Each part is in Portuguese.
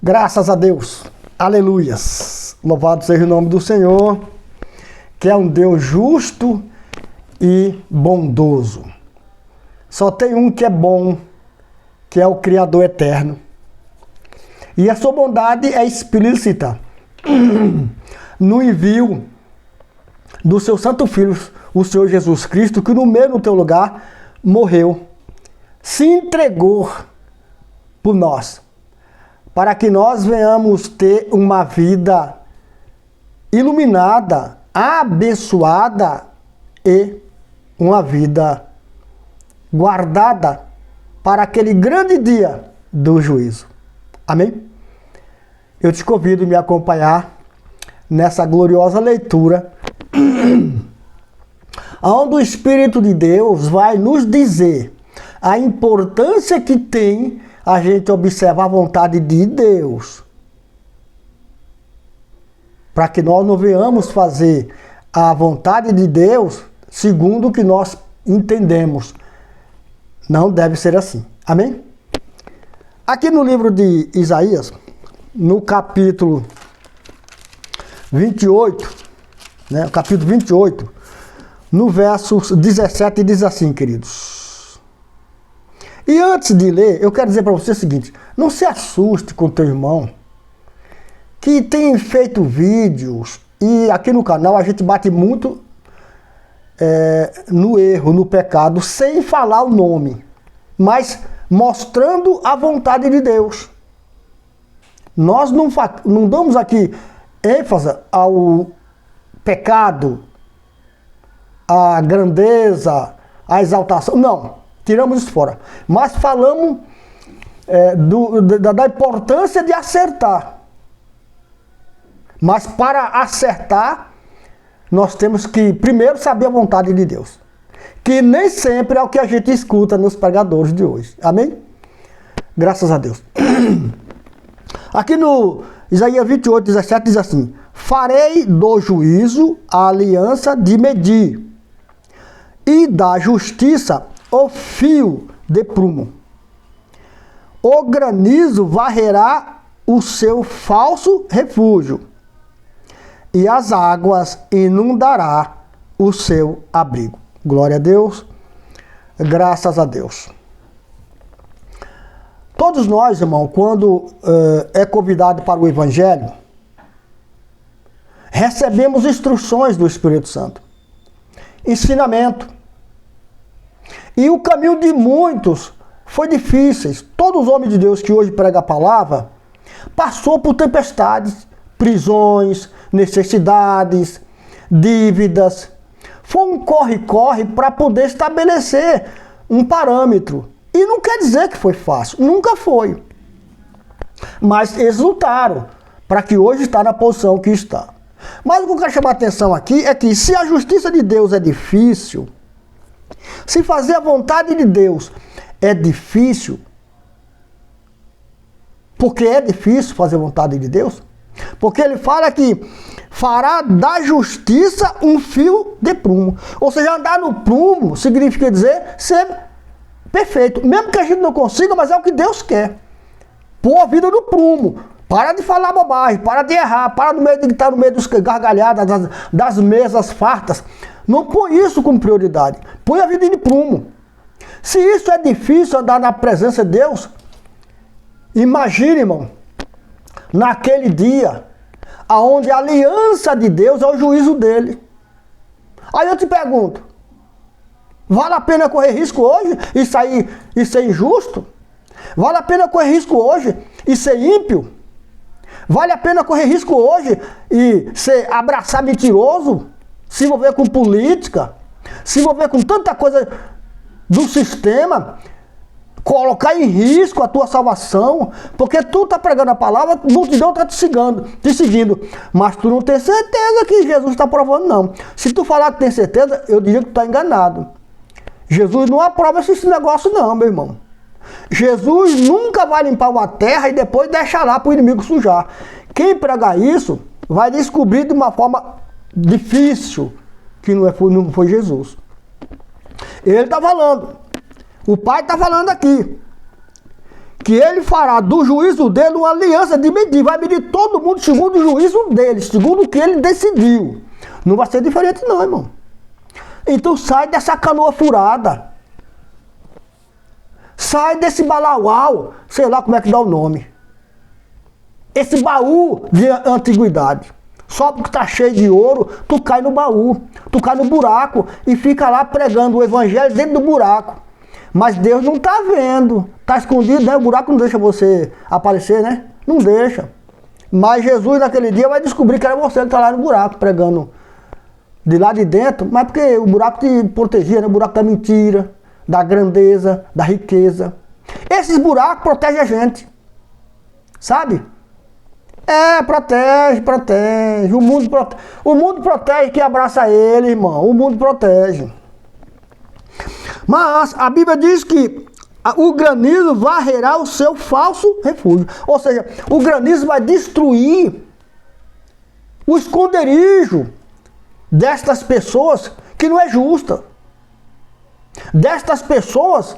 Graças a Deus. Aleluias. Louvado seja o nome do Senhor, que é um Deus justo e bondoso. Só tem um que é bom, que é o Criador eterno. E a sua bondade é explícita no envio do seu Santo Filho, o Senhor Jesus Cristo, que no teu lugar morreu, se entregou por nós, para que nós venhamos ter uma vida iluminada, abençoada e uma vida guardada para aquele grande dia do juízo. Amém? Eu te convido a me acompanhar nessa gloriosa leitura, onde o Espírito de Deus vai nos dizer a importância que tem a gente observar a vontade de Deus, para que nós não venhamos fazer a vontade de Deus segundo o que nós entendemos. Não deve ser assim. Amém? Aqui no livro de Isaías, no capítulo 28, capítulo 28, no verso 17, diz assim, queridos. E antes de ler, eu quero dizer para você o seguinte: não se assuste com teu irmão, que tem feito vídeos, e aqui no canal a gente bate muito no erro, no pecado, sem falar o nome, mas mostrando a vontade de Deus. Nós não damos aqui ênfase ao pecado, à grandeza, à exaltação. Não, tiramos isso fora. Mas falamos da importância de acertar. Mas para acertar, nós temos que primeiro saber a vontade de Deus, que nem sempre é o que a gente escuta nos pregadores de hoje. Amém? Graças a Deus. Aqui no Isaías 28, 17 diz assim: farei do juízo a aliança de medir, e da justiça o fio de prumo. O granizo varrerá o seu falso refúgio, e as águas inundará o seu abrigo. Glória a Deus, graças a Deus. Todos nós, irmão, quando é convidado para o Evangelho, recebemos instruções do Espírito Santo, ensinamento. E o caminho de muitos foi difícil. Todos os homens de Deus que hoje pregam a palavra passou por tempestades, prisões, necessidades, dívidas. Foi um corre-corre para poder estabelecer um parâmetro. E não quer dizer que foi fácil, nunca foi. Mas eles lutaram para que hoje está na posição que está. Mas o que eu quero chamar a atenção aqui é que se a justiça de Deus é difícil, se fazer a vontade de Deus é difícil, porque é difícil fazer a vontade de Deus, porque ele fala que fará da justiça um fio de prumo. Ou seja, andar no prumo significa dizer ser perfeito. Mesmo que a gente não consiga, mas é o que Deus quer. Pôr a vida no prumo. Para de falar bobagem, para de errar, para de estar no meio dos gargalhadas, das mesas fartas. Não põe isso como prioridade. Põe a vida em prumo. Se isso é difícil, andar na presença de Deus, imagine, irmão, naquele dia, aonde a aliança de Deus é o juízo dele. Aí eu te pergunto, vale a pena correr risco hoje e ser injusto? Vale a pena correr risco hoje e ser ímpio? Vale a pena correr risco hoje e abraçar mentiroso? Se envolver com política? Se envolver com tanta coisa do sistema? Colocar em risco a tua salvação? Porque tu está pregando a palavra, a multidão está te seguindo. Mas tu não tem certeza que Jesus está provando, não. Se tu falar que tem certeza, eu diria que tu está enganado. Jesus não aprova esse negócio não, meu irmão. Jesus nunca vai limpar uma terra e depois deixar lá para o inimigo sujar. Quem pregar isso vai descobrir de uma forma difícil que não foi Jesus. Ele está falando. O Pai está falando aqui que ele fará do juízo dele uma aliança de medir. Vai medir todo mundo segundo o juízo dele, segundo o que ele decidiu. Não vai ser diferente não, irmão. Então sai dessa canoa furada. Sai desse balauau, sei lá como é que dá o nome. Esse baú de antiguidade. Só porque está cheio de ouro, tu cai no baú, tu cai no buraco e fica lá pregando o evangelho dentro do buraco. Mas Deus não está vendo, está escondido, né? O buraco não deixa você aparecer, né? Não deixa. Mas Jesus naquele dia vai descobrir que era você que está lá no buraco pregando de lá de dentro, mas porque o buraco te protegia, né? O buraco da mentira, da grandeza, da riqueza. Esses buracos protegem a gente, sabe? Protege. O mundo protege quem abraça ele, irmão. O mundo protege. Mas a Bíblia diz que o granizo varrerá o seu falso refúgio. Ou seja, o granizo vai destruir o esconderijo destas pessoas que não é justa. Destas pessoas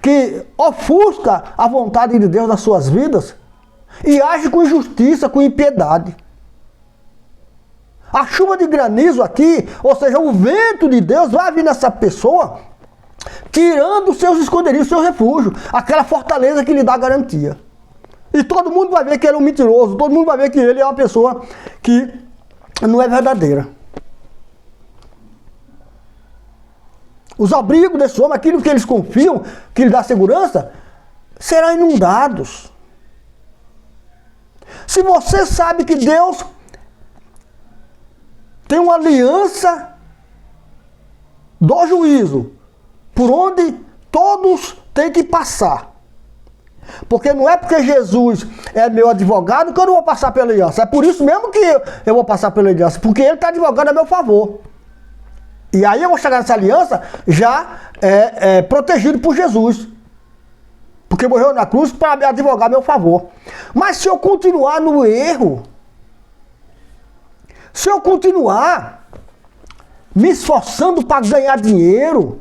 que ofusca a vontade de Deus nas suas vidas e age com injustiça, com impiedade. A chuva de granizo aqui, ou seja, o vento de Deus vai vir nessa pessoa, tirando os seus esconderijos, seu refúgio, aquela fortaleza que lhe dá garantia. E todo mundo vai ver que ele é um mentiroso, todo mundo vai ver que ele é uma pessoa que não é verdadeira. Os abrigos desse homem, aquilo que eles confiam, que lhe dá segurança, serão inundados. Se você sabe que Deus tem uma aliança do juízo, por onde todos têm que passar. Porque não é porque Jesus é meu advogado que eu não vou passar pela aliança. É por isso mesmo que eu vou passar pela aliança, porque ele está advogando a meu favor. E aí eu vou chegar nessa aliança já protegido por Jesus. Porque morreu na cruz para me advogar a meu favor. Mas se eu continuar no erro, se eu continuar me esforçando para ganhar dinheiro,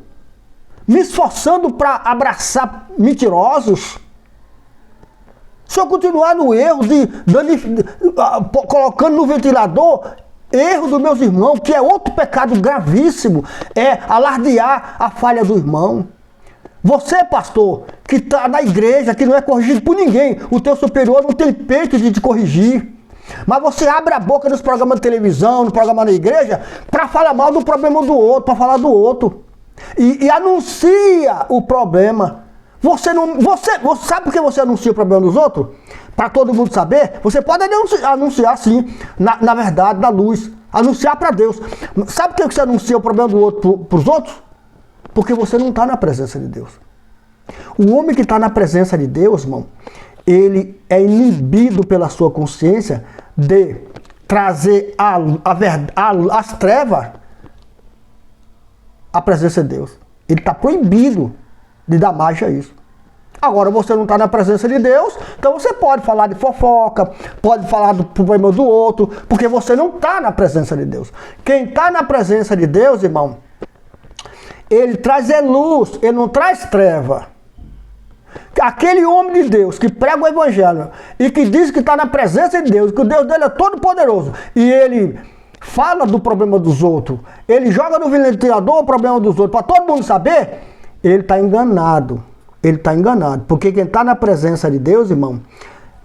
me esforçando para abraçar mentirosos, se eu continuar no erro colocando no ventilador erro dos meus irmãos, que é outro pecado gravíssimo, é alardear a falha do irmão. Você, pastor, que está na igreja, que não é corrigido por ninguém, o teu superior não tem peito de te corrigir. Mas você abre a boca nos programas de televisão, no programa da igreja, para falar mal do problema do outro, para falar do outro. E anuncia o problema. Você sabe por que você anuncia o problema dos outros? Para todo mundo saber? Você pode anunciar sim, na verdade, na luz. Anunciar para Deus. Sabe por que você anuncia o problema do outro para os outros? Porque você não está na presença de Deus. O homem que está na presença de Deus, irmão, ele é inibido pela sua consciência de trazer as trevas à presença de Deus. Ele está proibido de dar margem a isso. Agora você não está na presença de Deus, então você pode falar de fofoca, pode falar do problema do outro, porque você não está na presença de Deus. Quem está na presença de Deus, irmão, ele traz luz, ele não traz treva. Aquele homem de Deus que prega o evangelho e que diz que está na presença de Deus, que o Deus dele é todo poderoso, e ele fala do problema dos outros, ele joga no ventilador o problema dos outros, para todo mundo saber, ele está enganado. Ele está enganado, porque quem está na presença de Deus, irmão,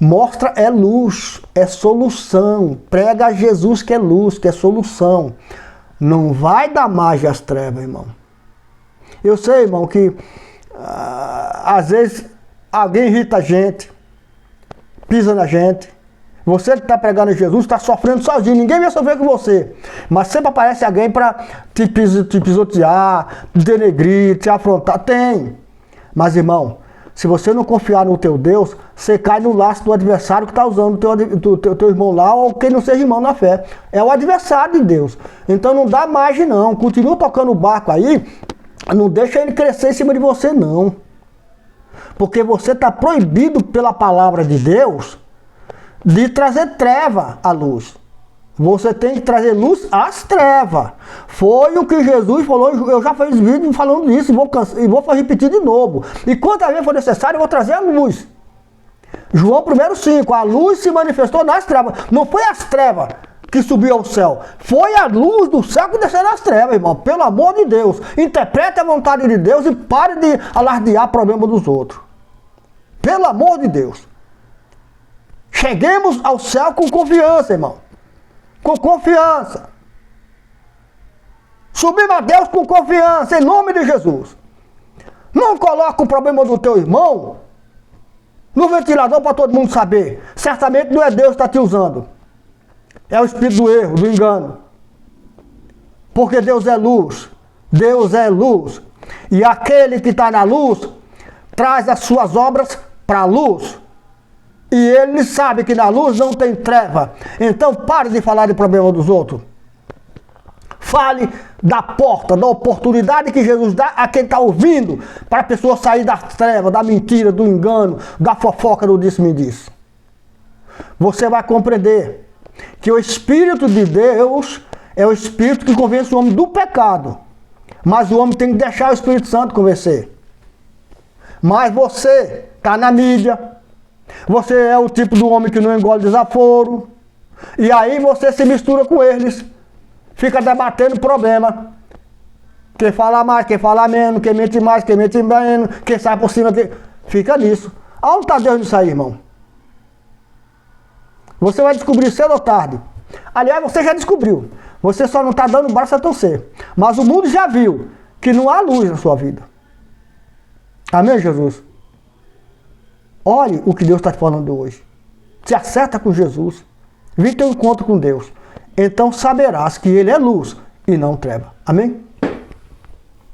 mostra luz, é solução. Prega a Jesus que é luz, que é solução. Não vai dar margem às trevas, irmão. Eu sei, irmão, que às vezes alguém irrita a gente, pisa na gente. Você que está pregando Jesus está sofrendo sozinho, ninguém vai sofrer com você. Mas sempre aparece alguém para te pisotear, te denegrir, te afrontar. Tem. Mas, irmão, se você não confiar no teu Deus, você cai no laço do adversário que está usando o teu irmão lá, ou quem não seja irmão na fé. É o adversário de Deus. Então não dá margem não. Continua tocando o barco aí, não deixa ele crescer em cima de você não. Porque você está proibido pela palavra de Deus de trazer treva à luz. Você tem que trazer luz às trevas. Foi o que Jesus falou, eu já fiz vídeo falando isso e vou repetir de novo. E quantas vezes for necessário, eu vou trazer a luz João 1,5, a luz se manifestou nas trevas. Não foi as trevas que subiu ao céu. Foi a luz do céu que desceu nas trevas, irmão. Pelo amor de Deus. Interprete a vontade de Deus e pare de alardear problema dos outros. Pelo amor de Deus. Cheguemos ao céu com confiança, irmão. Com confiança. Subimos a Deus com confiança, em nome de Jesus. Não coloque o problema do teu irmão no ventilador para todo mundo saber. Certamente não é Deus que está te usando. É o espírito do erro, do engano. Porque Deus é luz. Deus é luz. E aquele que está na luz traz as suas obras para a luz. E ele sabe que na luz não tem treva. Então pare de falar de problema dos outros. Fale da porta, da oportunidade que Jesus dá a quem está ouvindo, para a pessoa sair das trevas, da mentira, do engano, da fofoca, do disse-me-disse. Você vai compreender que o Espírito de Deus é o Espírito que convence o homem do pecado. Mas o homem tem que deixar o Espírito Santo convencer. Mas você está na mídia, você é o tipo do homem que não engole desaforo, e aí você se mistura com eles. Fica debatendo problema. Quem fala mais, quem fala menos, quem mente mais, quem mente menos, quem sai por cima, quem... Fica nisso. Aonde está Deus nisso aí, irmão? Você vai descobrir cedo ou tarde. Aliás, você já descobriu. Você só não está dando braço a torcer. Mas o mundo já viu que não há luz na sua vida. Amém, Jesus? Olhe o que Deus está te falando hoje. Se acerta com Jesus. Vem ter um encontro com Deus. Então saberás que Ele é luz e não treva. Amém?